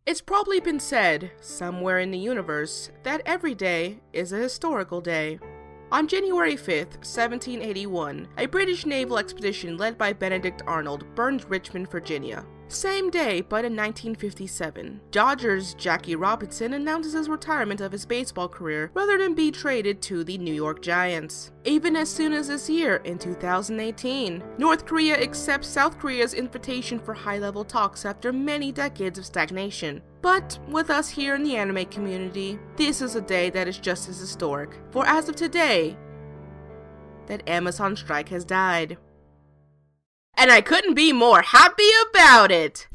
It's probably been said, somewhere in the universe, that every day is a historical day. On January 5th, 1781, a British naval expedition led by Benedict Arnold burned Richmond, Virginia. Same day, but in 1957, Dodgers' Jackie Robinson announces his retirement of his baseball career rather than be traded to the New York Giants. Even as soon as this year, in 2018, North Korea accepts South Korea's invitation for high-level talks after many decades of stagnation. But with us here in the anime community, this is a day that is just as historic, for as of today, that Amazon strike has died. And I couldn't be more happy about it!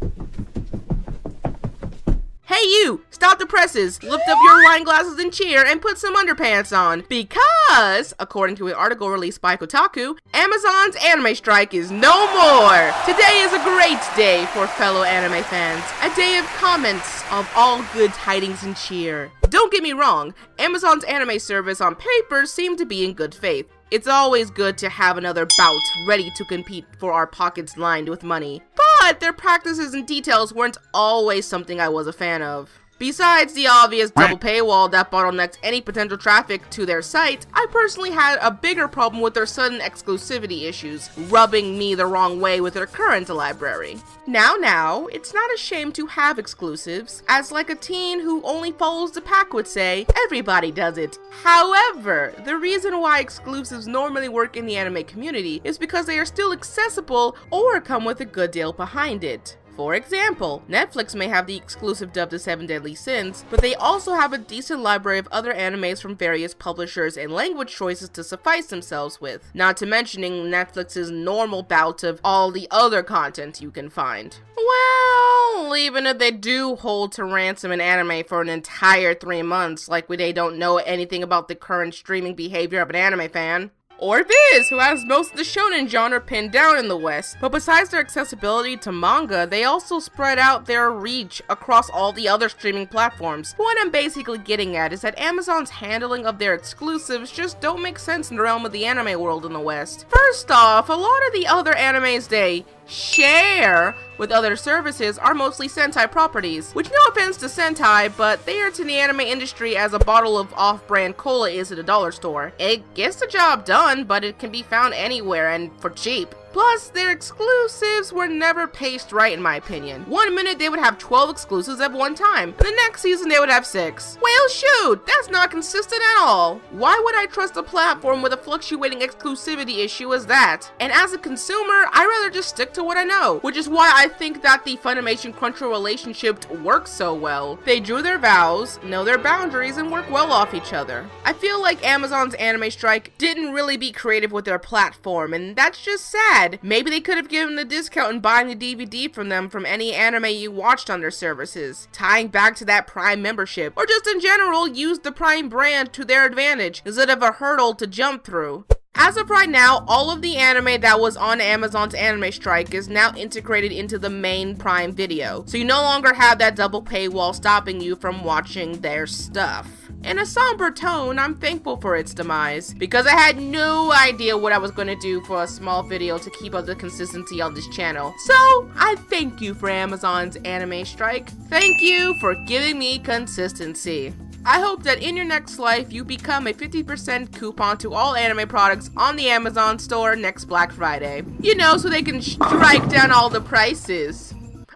Hey you! Stop the presses, lift up your wine glasses and cheer, and put some underpants on, because, according to an article released by Kotaku, Amazon's anime strike is no more! Today is a great day for fellow anime fans, a day of comments of all good tidings and cheer. Don't get me wrong, Amazon's anime service on paper seemed to be in good faith. It's always good to have another bout ready to compete for our pockets lined with money. But their practices and details weren't always something I was a fan of. Besides the obvious double paywall that bottlenecks any potential traffic to their site, I personally had a bigger problem with their sudden exclusivity issues, rubbing me the wrong way with their current library. Now, it's not a shame to have exclusives, as like a teen who only follows the pack would say, everybody does it. However, the reason why exclusives normally work in the anime community is because they are still accessible or come with a good deal behind it. For example, Netflix may have the exclusive dub to 7 Deadly Sins, but they also have a decent library of other animes from various publishers and language choices to suffice themselves with, not to mentioning Netflix's normal bout of all the other content you can find. Well, even if they do hold to ransom an anime for an entire 3 months, like they don't know anything about the current streaming behavior of an anime fan. Or Viz, who has most of the shonen genre pinned down in the West. But besides their accessibility to manga, they also spread out their reach across all the other streaming platforms. What I'm basically getting at is that Amazon's handling of their exclusives just don't make sense in the realm of the anime world in the West. First off, a lot of the other animes they share with other services are mostly Sentai properties, which no offense to Sentai, but they are to the anime industry as a bottle of off-brand cola is at a dollar store. It gets the job done, but it can be found anywhere and for cheap. Plus, their exclusives were never paced right in my opinion. One minute they would have 12 exclusives at one time, and the next season they would have 6. Well shoot, that's not consistent at all. Why would I trust a platform with a fluctuating exclusivity issue as that? And as a consumer, I'd rather just stick to what I know, which is why I think that the Funimation Crunchyroll relationship works so well. They drew their vows, know their boundaries, and work well off each other. I feel like Amazon's anime strike didn't really be creative with their platform, and that's just sad. Maybe they could have given a discount in buying the DVD from them from any anime you watched on their services, tying back to that Prime membership, or just in general use the Prime brand to their advantage instead of a hurdle to jump through. As of right now, all of the anime that was on Amazon's anime strike is now integrated into the main Prime Video, so you no longer have that double paywall stopping you from watching their stuff. In a somber tone, I'm thankful for its demise, because I had no idea what I was going to do for a small video to keep up the consistency on this channel. So, I thank you for Amazon's anime strike. Thank you for giving me consistency. I hope that in your next life, you become a 50% coupon to all anime products on the Amazon store next Black Friday. You know, so they can strike down all the prices.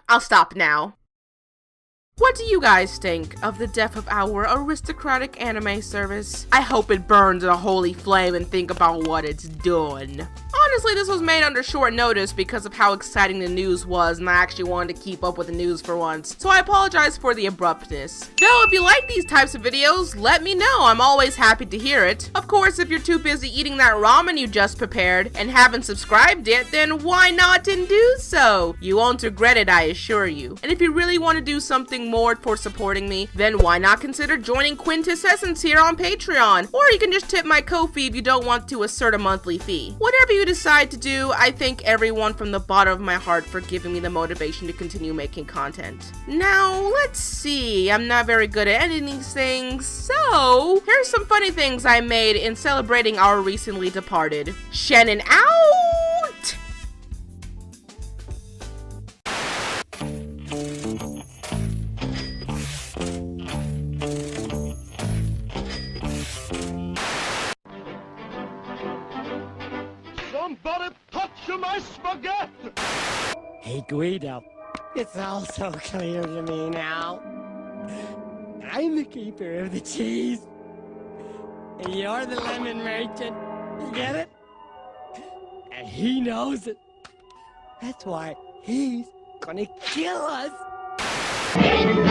I'll stop now. What do you guys think of the death of our aristocratic anime service? I hope it burns in a holy flame and think about what it's done. Honestly, this was made under short notice because of how exciting the news was, and I actually wanted to keep up with the news for once, so I apologize for the abruptness. Though, if you like these types of videos, let me know. I'm always happy to hear it. Of course, if you're too busy eating that ramen you just prepared and haven't subscribed yet, then why not and do so? You won't regret it, I assure you. And if you really want to do something more for supporting me, then why not consider joining Quintessence here on Patreon? Or you can just tip my Ko-fi if you don't want to assert a monthly fee. Whatever you decide to do, I thank everyone from the bottom of my heart for giving me the motivation to continue making content. Now, let's see, I'm not very good at editing these things, so here's some funny things I made in celebrating our recently departed Shannen out! Somebody touch my spaghetti! Hey, Guido, it's all so clear to me now. I'm the keeper of the cheese. And you're the lemon merchant. You get it? And he knows it. That's why he's gonna kill us. In